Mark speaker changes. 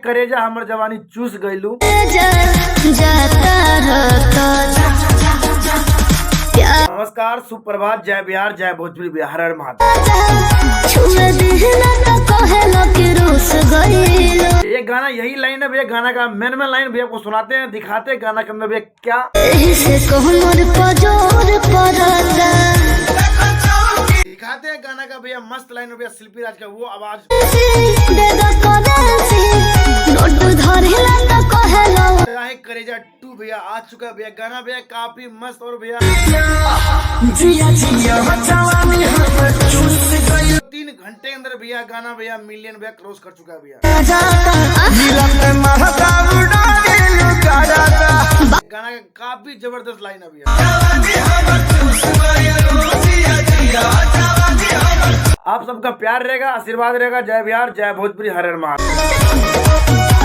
Speaker 1: करेजा हमर जवानी चूस गइलू। नमस्कार, सुप्रभात, जय बिहार, जय भोजपुरी, बिहार हर महादेव। ये गाना यही लाइन है भैया, गाना का मेन लाइन भैया को सुनाते हैं, दिखाते हैं गाना के अंदर भैया क्या दिखाते हैं। गाना का भैया मस्त लाइन भैया, शिल्पी राज का वो आवाज। करेजा 2 भैया आ चुका है भैया, गाना भैया काफी मस्त और भैया 3 घंटे अंदर भैया गाना भैया मिलियन भैया क्रॉस कर चुका है भैया। गाना का काफी जबरदस्त लाइन है भैया। आप सबका प्यार रहेगा, आशीर्वाद रहेगा। जय बिहार, जय भोजपुरी, हर हर महादेव।